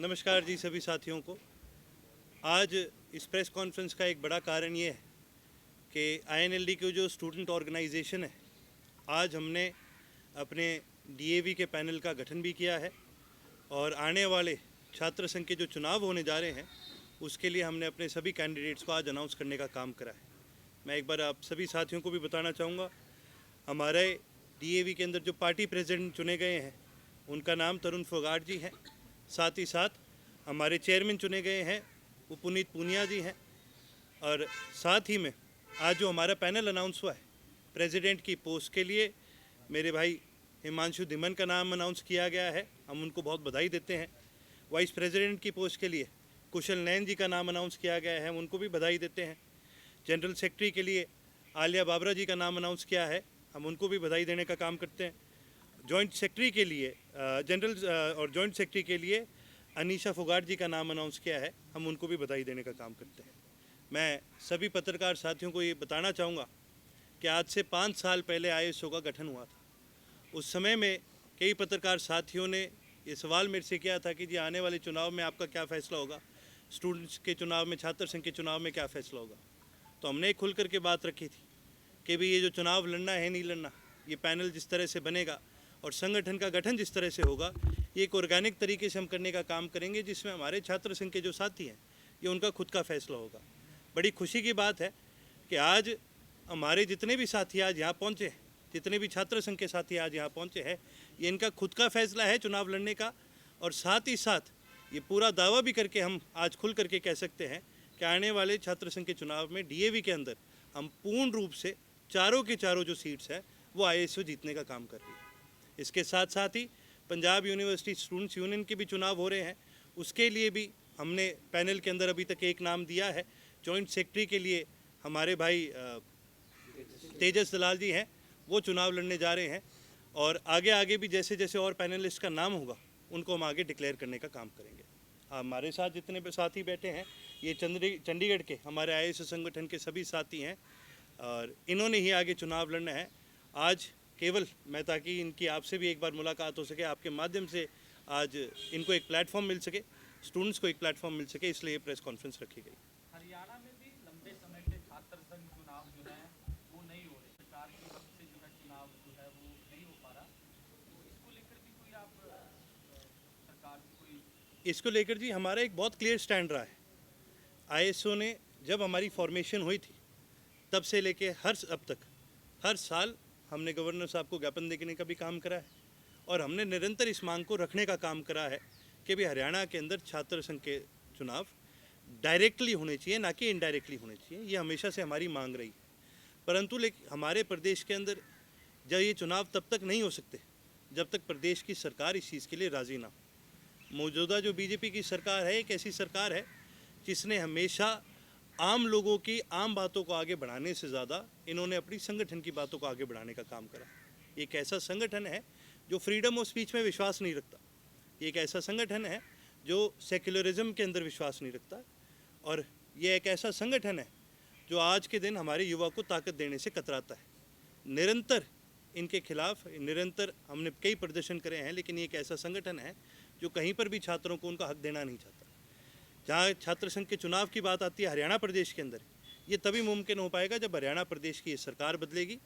नमस्कार जी सभी साथियों को। आज इस प्रेस कॉन्फ्रेंस का एक बड़ा कारण ये है कि INLD की जो स्टूडेंट ऑर्गेनाइजेशन है, आज हमने अपने DAV के पैनल का गठन भी किया है और आने वाले छात्र संघ के जो चुनाव होने जा रहे हैं उसके लिए हमने अपने सभी कैंडिडेट्स को आज अनाउंस करने का काम करा है। मैं एक बार आप सभी साथियों को भी बताना चाहूँगा, हमारे DAV के अंदर जो पार्टी प्रेसिडेंट चुने गए हैं उनका नाम तरुण फोगाट जी हैं। साथ ही साथ हमारे चेयरमैन चुने गए हैं वो पुनीत पूनिया जी हैं। और साथ ही में आज जो हमारा पैनल अनाउंस हुआ है प्रेसिडेंट की पोस्ट के लिए, मेरे भाई हिमांशु धीमन का नाम अनाउंस किया गया है, हम उनको बहुत बधाई देते हैं। वाइस प्रेसिडेंट की पोस्ट के लिए कुशल नैन जी का नाम अनाउंस किया गया है, हम उनको भी बधाई देते हैं। जनरल सेक्रेटरी के लिए आलिया बाबरा जी का नाम अनाउंस किया है, हम उनको भी बधाई देने का काम करते हैं। जॉइंट सेक्रेटरी के लिए जनरल और जॉइंट सेक्रेटरी के लिए अनीशा फोगाट जी का नाम अनाउंस किया है, हम उनको भी बधाई देने का काम करते हैं। मैं सभी पत्रकार साथियों को ये बताना चाहूँगा कि आज से 5 साल पहले ISO का गठन हुआ था। उस समय में कई पत्रकार साथियों ने ये सवाल मेरे से किया था कि जी आने वाले चुनाव में आपका क्या फ़ैसला होगा, स्टूडेंट्स के चुनाव में, छात्र संघ के चुनाव में क्या फ़ैसला होगा। तो हमने खुल करके बात रखी थी कि भाई ये जो चुनाव लड़ना है नहीं लड़ना, ये पैनल जिस तरह से बनेगा और संगठन का गठन जिस तरह से होगा, ये एक ऑर्गेनिक तरीके से हम करने का काम करेंगे जिसमें हमारे छात्र संघ के जो साथी हैं ये उनका खुद का फैसला होगा। बड़ी खुशी की बात है कि आज हमारे जितने भी साथी आज यहाँ पहुँचे हैं, जितने भी छात्र संघ के साथी आज यहाँ पहुँचे हैं, ये इनका खुद का फैसला है चुनाव लड़ने का। और साथ ही साथ ये पूरा दावा भी करके हम आज खुल करके कह सकते हैं कि आने वाले छात्र संघ के चुनाव में DAV के अंदर हम पूर्ण रूप से चारों के चारों जो सीट्स हैं वो ISO जीतने का काम कर रही है। इसके साथ साथ ही पंजाब यूनिवर्सिटी स्टूडेंट्स यूनियन के भी चुनाव हो रहे हैं, उसके लिए भी हमने पैनल के अंदर अभी तक एक नाम दिया है। जॉइंट सेक्रेटरी के लिए हमारे भाई तेजस दलाल जी हैं, वो चुनाव लड़ने जा रहे हैं। और आगे भी जैसे जैसे और पैनलिस्ट का नाम होगा उनको हम आगे डिक्लेयर करने का काम करेंगे। हमारे साथ जितने भी साथी बैठे हैं ये चंडीगढ़ के हमारे ISO संगठन के सभी साथी हैं और इन्होंने ही आगे चुनाव लड़ना है। आज केवल मैं, ताकि इनकी आपसे भी एक बार मुलाकात हो सके, आपके माध्यम से आज इनको एक प्लेटफॉर्म मिल सके, स्टूडेंट्स को एक प्लेटफॉर्म मिल सके, इसलिए प्रेस कॉन्फ्रेंस रखी गई। हरियाणा में भी लंबे समय से छात्र संघ चुनाव जो है वो नहीं हो रहे, सरकार की तरफ से जो है चुनाव जो है वो नहीं हो पा रहा, तो इसको लेकर भी कोई आप सरकार की कोई इसको लेकर जी हमारा एक बहुत क्लियर स्टैंड रहा है। ISO ने जब हमारी फॉर्मेशन हुई थी तब से लेके अब तक हर साल हमने गवर्नर साहब को ज्ञापन देने का भी काम करा है और हमने निरंतर इस मांग को रखने का काम करा है कि भी हरियाणा के अंदर छात्र संघ के चुनाव डायरेक्टली होने चाहिए, ना कि इनडायरेक्टली होने चाहिए। ये हमेशा से हमारी मांग रही है। परंतु लेकिन हमारे प्रदेश के अंदर जब ये चुनाव तब तक नहीं हो सकते जब तक प्रदेश की सरकार इस चीज़ के लिए राज़ी ना हो। मौजूदा जो BJP की सरकार है एक ऐसी सरकार है जिसने हमेशा आम लोगों की आम बातों को आगे बढ़ाने से ज़्यादा इन्होंने अपनी संगठन की बातों को आगे बढ़ाने का काम करा। एक ऐसा संगठन है जो फ्रीडम ऑफ स्पीच में विश्वास नहीं रखता, एक ऐसा संगठन है जो सेक्युलरिज्म के अंदर विश्वास नहीं रखता, और ये एक ऐसा संगठन है जो आज के दिन हमारे युवा को ताकत देने से कतराता है। निरंतर इनके खिलाफ निरंतर हमने कई प्रदर्शन करे हैं, लेकिन ये एक ऐसा संगठन है जो कहीं पर भी छात्रों को उनका हक देना नहीं चाहता। जहाँ छात्र संघ के चुनाव की बात आती है हरियाणा प्रदेश के अंदर, ये तभी मुमकिन हो पाएगा जब हरियाणा प्रदेश की सरकार बदलेगी,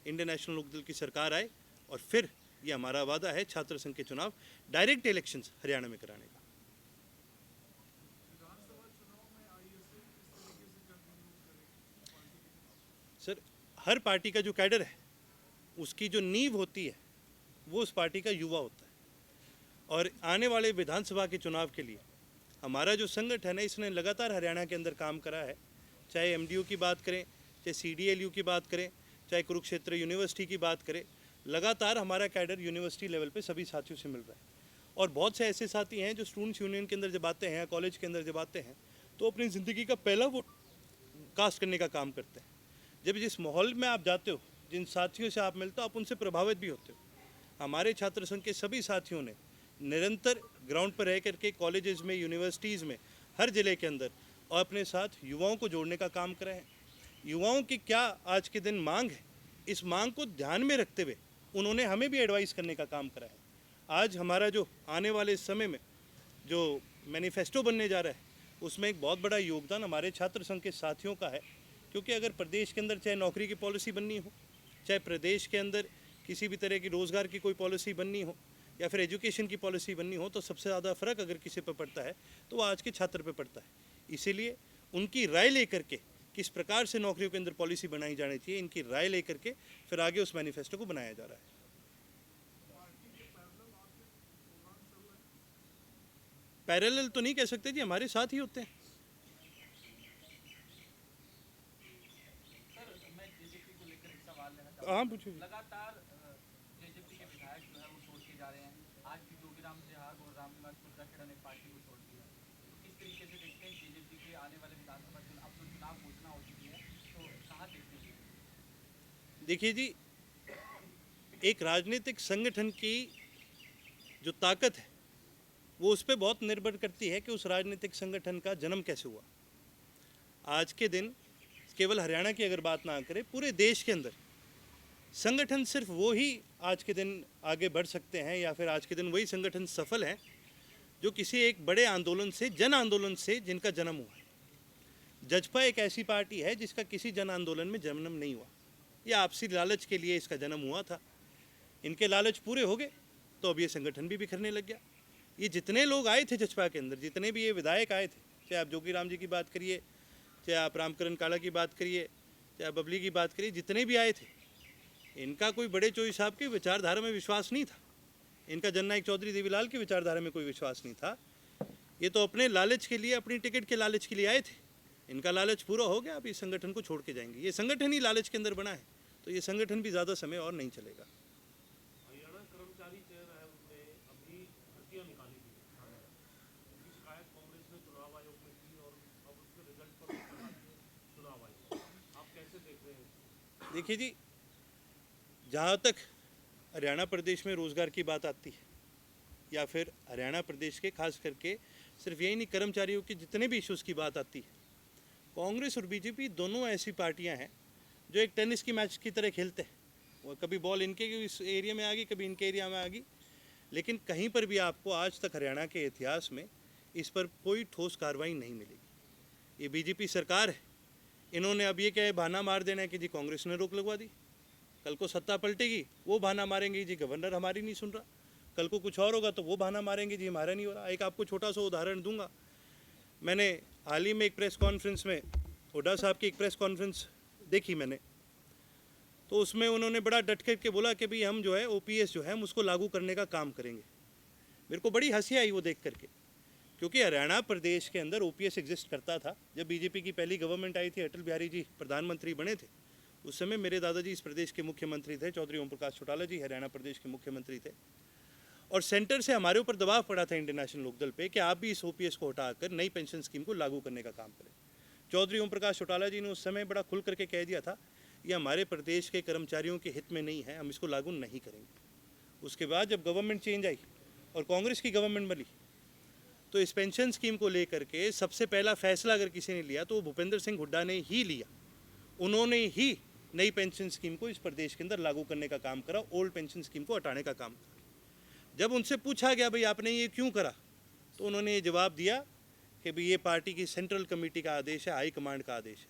इंडियन नेशनल लोकदल की सरकार आए, और फिर ये हमारा वादा है छात्र संघ के चुनाव डायरेक्ट इलेक्शंस हरियाणा में कराने का। सर, हर पार्टी का जो कैडर है उसकी जो नींव होती है वो उस पार्टी का युवा होता है। और आने वाले विधानसभा के चुनाव के लिए हमारा जो संगठन है इसने लगातार हरियाणा के अंदर काम करा है। चाहे MDU की बात करें, चाहे CDLU की बात करें, चाहे कुरुक्षेत्र यूनिवर्सिटी की बात करें, लगातार हमारा कैडर यूनिवर्सिटी लेवल पे सभी साथियों से मिल रहा है। और बहुत से ऐसे साथी हैं जो स्टूडेंट्स यूनियन के अंदर जब आते हैं, कॉलेज के अंदर जब आते हैं, तो अपनी ज़िंदगी का पहला वोट कास्ट करने का काम करते हैं। जब जिस माहौल में आप जाते हो, जिन साथियों से आप मिलते हो, आप उनसे प्रभावित भी होते हो। हमारे छात्र संघ के सभी साथियों ने निरंतर ग्राउंड पर रह करके कॉलेजेस में, यूनिवर्सिटीज़ में, हर ज़िले के अंदर और अपने साथ युवाओं को जोड़ने का काम करा है। युवाओं की क्या आज के दिन मांग है, इस मांग को ध्यान में रखते हुए उन्होंने हमें भी एडवाइस करने का काम करा है। आज हमारा जो आने वाले समय में जो मैनिफेस्टो बनने जा रहा है उसमें एक बहुत बड़ा योगदान हमारे छात्र संघ के साथियों का है, क्योंकि अगर प्रदेश के अंदर चाहे नौकरी की पॉलिसी बननी हो, चाहे प्रदेश के अंदर किसी भी तरह की रोज़गार की कोई पॉलिसी बननी हो या फिर एजुकेशन की पॉलिसी बननी हो, तो सबसे ज़्यादा फ़र्क अगर किसी पर पड़ता है तो वो आज के छात्र पे पड़ता है। इसीलिए उनकी राय लेकर के किस प्रकार से नौकरियों के अंदर पॉलिसी बनाई जानी चाहिए, इनकी राय लेकर के फिर आगे उस मैनिफेस्टो को बनाया जा रहा है। पैरेलल तो नहीं कह सकते जी, हमारे साथ ही होते हैं। सर मैं जेजेपी को लेकर एक सवाल लेना चाहूँगा। हाँ पूछिए। लगातार जेजेपी के विधायक जो है वो छोड़ के जा रहे हैं। आज भी जोगीराम सिहाग और रामनिवास मुद्राखेड़ा ने पार्टी को छोड़ दिया। तो किस तरीके से देखते हैं जेजेपी के आने वाले विधानसभा चुनाव, अब तो चुनाव घोषणा हो चुकी है, तो कहाँ देखते हैं? देखिए जी, एक राजनीतिक संगठन की जो ताकत है वो उस पर बहुत निर्भर करती है कि उस राजनीतिक संगठन का जन्म कैसे हुआ। आज के दिन केवल हरियाणा की अगर बात ना करें, पूरे देश के अंदर संगठन सिर्फ वो ही आज के दिन आगे बढ़ सकते हैं या फिर आज के दिन वही संगठन सफल हैं जो किसी एक बड़े आंदोलन से, जन आंदोलन से जिनका जन्म हुआ है। जजपा एक ऐसी पार्टी है जिसका किसी जन आंदोलन में जन्म नहीं हुआ, यह आपसी लालच के लिए इसका जन्म हुआ था। इनके लालच पूरे हो गए तो अब ये संगठन भी बिखरने लग गया। ये जितने लोग आए थे जजपा के अंदर, जितने भी ये विधायक आए थे, चाहे आप जोगीराम जी की बात करिए, चाहे आप रामकरण काला की बात करिए, चाहे आप बबली की बात करिए, जितने भी आए थे, इनका कोई बड़े चोई साहब की विचारधारा में विश्वास नहीं था। इनका जननायक चौधरी देवीलाल की विचारधारा में कोई विश्वास नहीं था। ये तो अपने लालच के लिए, अपनी टिकट के लालच के लिए आए थे। इनका लालच पूरा हो गया, अब इस संगठन को छोड़ के जाएंगे। ये संगठन ही लालच के अंदर बना है, तो ये संगठन भी ज़्यादा समय और नहीं चलेगा। हरियाणा कर्मचारी चयन आयोग ने अभी भर्तियां निकाली थी, उसकी शिकायत कांग्रेस ने चुनाव आयोग में की और अब उसके रिजल्ट पर चुनाव आयोग, आप कैसे देख रहे हैं? देखिए जी, जहाँ तक हरियाणा प्रदेश में रोज़गार की बात आती है या फिर हरियाणा प्रदेश के खास करके सिर्फ यही नहीं, कर्मचारियों की जितने भी इश्यूज़ की बात आती है, कांग्रेस और बीजेपी दोनों ऐसी पार्टियां हैं जो एक टेनिस की मैच की तरह खेलते हैं। वो कभी बॉल इनके इस एरिया में आ गई, कभी इनके एरिया में आ गई, लेकिन कहीं पर भी आपको आज तक हरियाणा के इतिहास में इस पर कोई ठोस कार्रवाई नहीं मिलेगी। ये बीजेपी सरकार है, इन्होंने अब ये क्या है, बहाना मार देना है कि जी कांग्रेस ने रोक लगवा दी। कल को सत्ता पलटेगी, वो बहाना मारेंगे जी गवर्नर हमारी नहीं सुन रहा। कल को कुछ और होगा तो वो बहाना मारेंगे जी हमारा नहीं हो रहा। एक आपको छोटा सा उदाहरण दूंगा। मैंने हाल ही में एक प्रेस कॉन्फ्रेंस में हुड्डा साहब की एक प्रेस कॉन्फ्रेंस देखी मैंने, तो उसमें उन्होंने बड़ा डट करके बोला कि भाई हम जो है ओपीएस जो है हम उसको लागू करने का काम करेंगे। मेरे को बड़ी हंसी आई वो देख करके, क्योंकि हरियाणा प्रदेश के अंदर ओपीएस एग्जिस्ट करता था। जब बीजेपी की पहली गवर्नमेंट आई थी, अटल बिहारी जी प्रधानमंत्री बने थे, उस समय मेरे दादाजी इस प्रदेश के मुख्यमंत्री थे, चौधरी ओम प्रकाश चौटाला जी हरियाणा प्रदेश के मुख्यमंत्री थे। और सेंटर से हमारे ऊपर दबाव पड़ा था इंडियन नेशनल लोकदल पे कि आप भी इस ओपीएस को हटाकर नई पेंशन स्कीम को लागू करने का काम करें। चौधरी ओम प्रकाश चौटाला जी ने उस समय बड़ा खुल करके कह दिया था, ये हमारे प्रदेश के कर्मचारियों के हित में नहीं है, हम इसको लागू नहीं करेंगे। उसके बाद जब गवर्नमेंट चेंज आई और कांग्रेस की गवर्नमेंट बनी, तो इस पेंशन स्कीम को लेकर के सबसे पहला फैसला अगर किसी ने लिया तो वो भूपेंद्र सिंह हुड्डा ने ही लिया। उन्होंने ही नई पेंशन स्कीम को इस प्रदेश के अंदर लागू करने का काम करा, ओल्ड पेंशन स्कीम को हटाने का काम करा। जब उनसे पूछा गया भाई आपने ये क्यों करा, तो उन्होंने ये जवाब दिया कि भाई ये पार्टी की सेंट्रल कमेटी का आदेश है, हाई कमांड का आदेश है।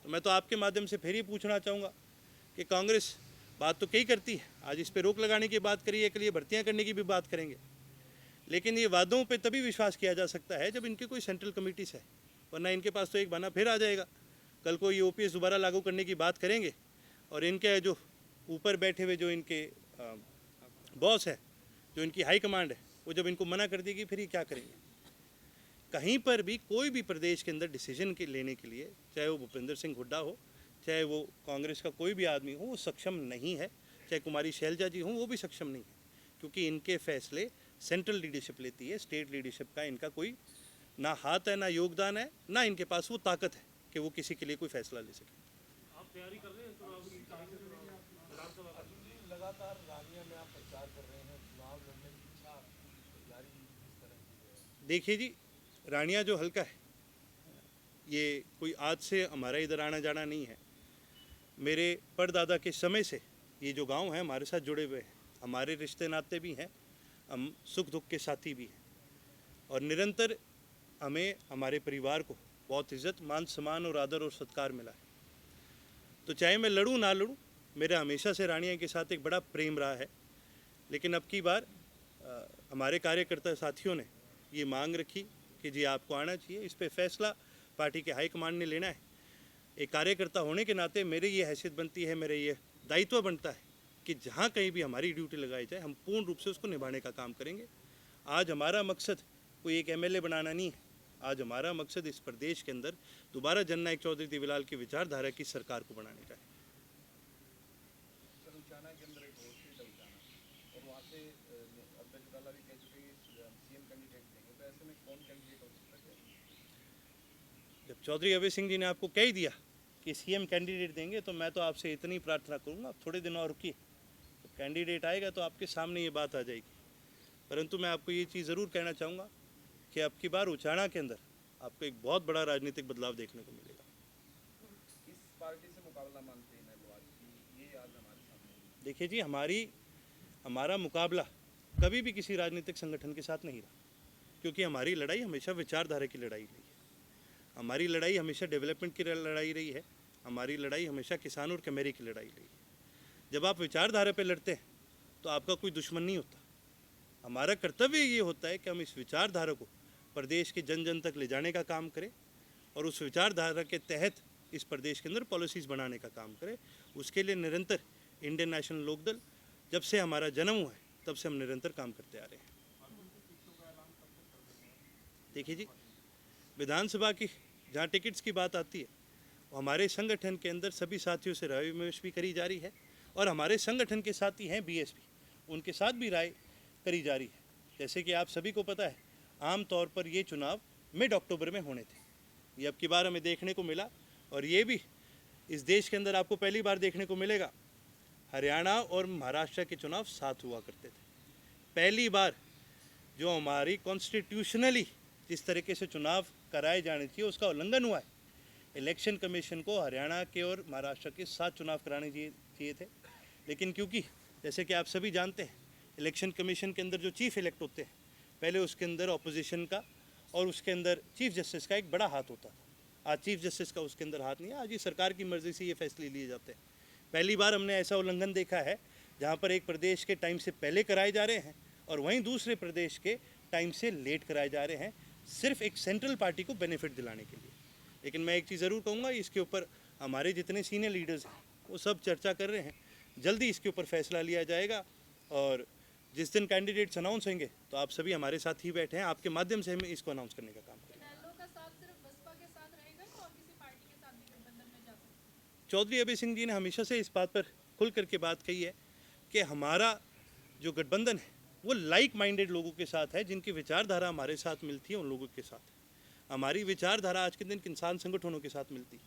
तो मैं तो आपके माध्यम से फिर ये पूछना चाहूँगा कि कांग्रेस बात तो कई करती है, आज इस पर रोक लगाने की बात करिए, के लिए भर्तियाँ करने की भी बात करेंगे, लेकिन ये वादों पे तभी विश्वास किया जा सकता है जब इनके कोई सेंट्रल कमेटीज है, वरना इनके पास तो एक बहाना फिर आ जाएगा। कल को ये ओपीएस दोबारा लागू करने की बात करेंगे और इनके जो ऊपर बैठे हुए जो इनके बॉस है, जो इनकी हाई कमांड है, वो जब इनको मना कर देगी फिर ये क्या करेंगे। कहीं पर भी कोई भी प्रदेश के अंदर डिसीजन के लेने के लिए, चाहे वो भूपेंद्र सिंह हुड्डा हो, चाहे वो कांग्रेस का कोई भी आदमी हो, वो सक्षम नहीं है। चाहे कुमारी शैलजा जी हों, वो भी सक्षम नहीं है, क्योंकि इनके फैसले सेंट्रल लीडरशिप लेती है। स्टेट लीडरशिप का इनका कोई ना हाथ है, ना योगदान है, ना इनके पास वो ताकत है कि वो किसी के लिए कोई फैसला ले सके। आप तैयारी कर रहे हैं चुनाव की? विधानसभा का लगातार रानिया में आप प्रचार कर रहे हैं, चुनाव लड़ने की इच्छा, तैयारी किस तरह की है? देखिए जी, रानिया जो हल्का है, ये कोई आज से हमारा इधर आना जाना नहीं है। मेरे परदादा के समय से ये जो गांव है हमारे साथ जुड़े हुए हैं, हमारे रिश्ते नाते भी हैं, हम सुख दुख के साथी भी हैं। और निरंतर हमें हमारे परिवार को बहुत इज़्ज़त, मान सम्मान और आदर और सत्कार मिला है। तो चाहे मैं लड़ूँ ना लड़ूँ, मेरा हमेशा से रानिया के साथ एक बड़ा प्रेम रहा है। लेकिन अब की बार हमारे कार्यकर्ता साथियों ने ये मांग रखी कि जी आपको आना चाहिए। इस पे फैसला पार्टी के हाईकमान ने लेना है। एक कार्यकर्ता होने के नाते मेरी ये हैसियत बनती है, मेरे ये दायित्व बनता है कि जहाँ कहीं भी हमारी ड्यूटी लगाई जाए हम पूर्ण रूप से उसको निभाने का काम करेंगे। आज हमारा मकसद कोई एक एमएलए बनाना नहीं है। आज हमारा मकसद इस प्रदेश के अंदर दोबारा जननायक चौधरी देवीलाल की विचारधारा की सरकार को बनाने का है। सर उचाना के अंदर एक और सीट है उचाना, और वहाँ से अध्यक्ष डाला भी कह चुके हैं कि सीएम कैंडिडेट देंगे, तो ऐसे में कौन कैंडिडेट हो सकता है? जब चौधरी अभय सिंह जी ने आपको कह ही दिया कि सीएम कैंडिडेट देंगे, तो मैं तो आपसे इतनी प्रार्थना करूंगा, आप थोड़े दिन और रुकिए। जब कैंडिडेट आएगा तो आपके सामने ये बात आ जाएगी। परंतु मैं आपको ये चीज़ ज़रूर कहना चाहूँगा कि अब की बार उचाना के अंदर आपको एक बहुत बड़ा राजनीतिक बदलाव देखने को मिलेगा। किस पार्टी से मुकाबला मानते हैं महबूबाबाद की, ये आज हमारे सामने है। देखिए जी, हमारा मुकाबला कभी भी किसी राजनीतिक संगठन के साथ नहीं रहा, क्योंकि हमारी लड़ाई हमेशा विचारधारा की लड़ाई रही है। हमारी लड़ाई हमेशा डेवलपमेंट की लड़ाई रही है। हमारी लड़ाई हमेशा किसानों और कमेरी की लड़ाई रही है। जब आप विचारधारा पे लड़ते हैं तो आपका कोई दुश्मन नहीं होता। हमारा कर्तव्य ये होता है कि हम इस विचारधारा को प्रदेश के जन जन तक ले जाने का काम करें और उस विचारधारा के तहत इस प्रदेश के अंदर पॉलिसीज़ बनाने का काम करें। उसके लिए निरंतर इंडियन नेशनल लोकदल जब से हमारा जन्म हुआ है तब से हम निरंतर काम करते आ रहे हैं। देखिए जी, विधानसभा की जहाँ टिकट्स की बात आती है, हमारे संगठन के अंदर सभी साथियों से राय विमर्श भी करी जा रही है और हमारे संगठन के साथी हैं बीएसपी, उनके साथ भी राय करी जा रही है। जैसे कि आप सभी को पता है, आम तौर पर ये चुनाव मिड अक्टूबर में होने थे। ये अब की बार हमें देखने को मिला और ये भी इस देश के अंदर आपको पहली बार देखने को मिलेगा। हरियाणा और महाराष्ट्र के चुनाव साथ हुआ करते थे। पहली बार जो हमारी कॉन्स्टिट्यूशनली जिस तरीके से चुनाव कराए जाने चाहिए उसका उल्लंघन हुआ है। इलेक्शन कमीशन को हरियाणा के और महाराष्ट्र के साथ चुनाव कराने चाहिए थे, लेकिन क्योंकि जैसे कि आप सभी जानते हैं, इलेक्शन कमीशन के अंदर जो चीफ इलेक्ट होते हैं, पहले उसके अंदर ऑपोजिशन का और उसके अंदर चीफ जस्टिस का एक बड़ा हाथ होता था। आज चीफ जस्टिस का उसके अंदर हाथ नहीं है। आज ये सरकार की मर्ज़ी से ये फैसले लिए जाते हैं। पहली बार हमने ऐसा उल्लंघन देखा है जहाँ पर एक प्रदेश के टाइम से पहले कराए जा रहे हैं और वहीं दूसरे प्रदेश के टाइम से लेट कराए जा रहे हैं, सिर्फ एक सेंट्रल पार्टी को बेनिफिट दिलाने के लिए। लेकिन मैं एक चीज़ ज़रूर कहूँगा, इसके ऊपर हमारे जितने सीनियर लीडर्स हैं वो सब चर्चा कर रहे हैं। जल्दी इसके ऊपर फैसला लिया जाएगा और जिस दिन कैंडिडेट्स अनाउंस होंगे तो आप सभी हमारे साथ ही बैठे हैं, आपके माध्यम से हम इसको अनाउंस करने का काम करेंगे। इनेलो का साथ सिर्फ बसपा के साथ रहेगा या और किसी पार्टी के साथ भी गठबंधन में जा सकते हैं? चौधरी अभय सिंह जी ने हमेशा से इस बात पर खुल करके बात कही है कि हमारा जो गठबंधन है वो लाइक माइंडेड लोगों के साथ है, जिनकी विचारधारा हमारे साथ मिलती है उन लोगों के साथ है। हमारी विचारधारा आज के दिन किसान संगठनों के साथ मिलती है,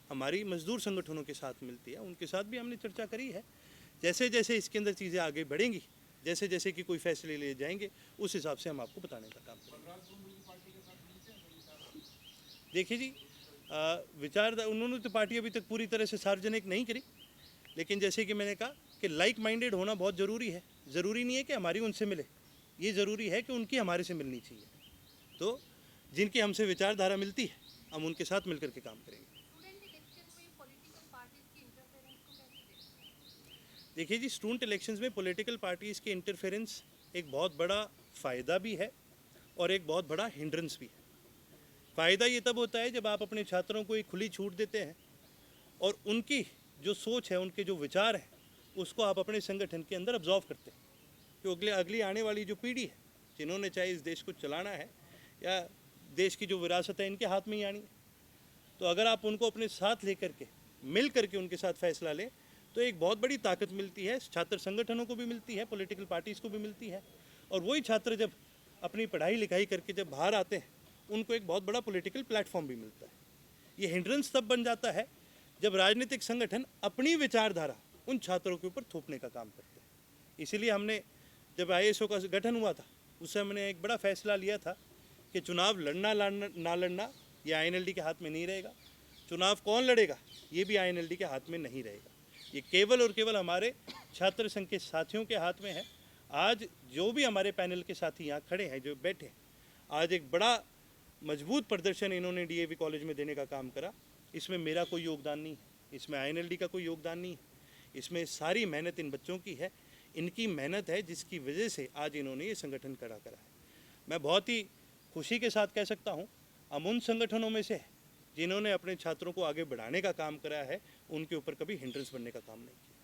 हमारी मजदूर संगठनों के साथ मिलती है, उनके साथ भी हमने चर्चा करी है। जैसे जैसे इसके अंदर चीज़ें आगे बढ़ेंगी, जैसे जैसे कि कोई फैसले लिए जाएंगे, उस हिसाब से हम आपको बताने का काम करेंगे। देखिए जी, विचारधारा उन्होंने तो पार्टी अभी तक पूरी तरह से सार्वजनिक नहीं करी, लेकिन जैसे कि मैंने कहा कि लाइक माइंडेड होना बहुत ज़रूरी है। ज़रूरी नहीं है कि हमारी उनसे मिले, ये ज़रूरी है कि उनकी हमारे से मिलनी चाहिए। तो जिनकी हमसे विचारधारा मिलती है हम उनके साथ मिलकर के काम करेंगे। स्टूडेंट इलेक्शन में पॉलिटिकल पार्टीज की इंटरफेरेंस को कैसे देखते हैं? देखिए जी, स्टूडेंट इलेक्शंस में पॉलिटिकल पार्टीज़ की इंटरफेरेंस एक बहुत बड़ा फ़ायदा भी है और एक बहुत बड़ा हिंड्रेंस भी है। फ़ायदा ये तब होता है जब आप अपने छात्रों को एक खुली छूट देते हैं और उनकी जो सोच है, उनके जो विचार हैं, उसको आप अपने संगठन के अंदर ऑब्जॉर्व करते हैं। तो अगली आने वाली जो पीढ़ी है, जिन्होंने चाहे इस देश को चलाना है या देश की जो विरासत है इनके हाथ में ही आनी है, तो अगर आप उनको अपने साथ लेकर के मिल करके उनके साथ फैसला लें तो एक बहुत बड़ी ताकत मिलती है। छात्र संगठनों को भी मिलती है, पॉलिटिकल पार्टीज़ को भी मिलती है, और वही छात्र जब अपनी पढ़ाई लिखाई करके जब बाहर आते हैं उनको एक बहुत बड़ा पॉलिटिकल प्लेटफॉर्म भी मिलता है। ये हिंड्रेंस तब बन जाता है जब राजनीतिक संगठन अपनी विचारधारा उन छात्रों के ऊपर थोपने का काम करते हैं। इसीलिए हमने जब ISO का गठन हुआ था उससे हमने एक बड़ा फैसला लिया था कि चुनाव लड़ना ना लड़ना ये INLD के हाथ में नहीं रहेगा। चुनाव कौन लड़ेगा ये भी INLD के हाथ में नहीं रहेगा। ये केवल और केवल हमारे छात्र संघ के साथियों के हाथ में है। आज जो भी हमारे पैनल के साथी यहाँ खड़े हैं, जो बैठे हैं, आज एक बड़ा मजबूत प्रदर्शन इन्होंने डीएवी कॉलेज में देने का काम करा। इसमें मेरा कोई योगदान नहीं है, इसमें आईएनएलडी का कोई योगदान नहीं है, इसमें सारी मेहनत इन बच्चों की है, इनकी मेहनत है जिसकी वजह से आज इन्होंने ये संगठन खड़ा करा है। मैं बहुत ही खुशी के साथ कह सकता हूँ हम उन संगठनों में से है जिन्होंने अपने छात्रों को आगे बढ़ाने का काम करा है, उनके ऊपर कभी हिंड्रेंस बनने का काम नहीं किया।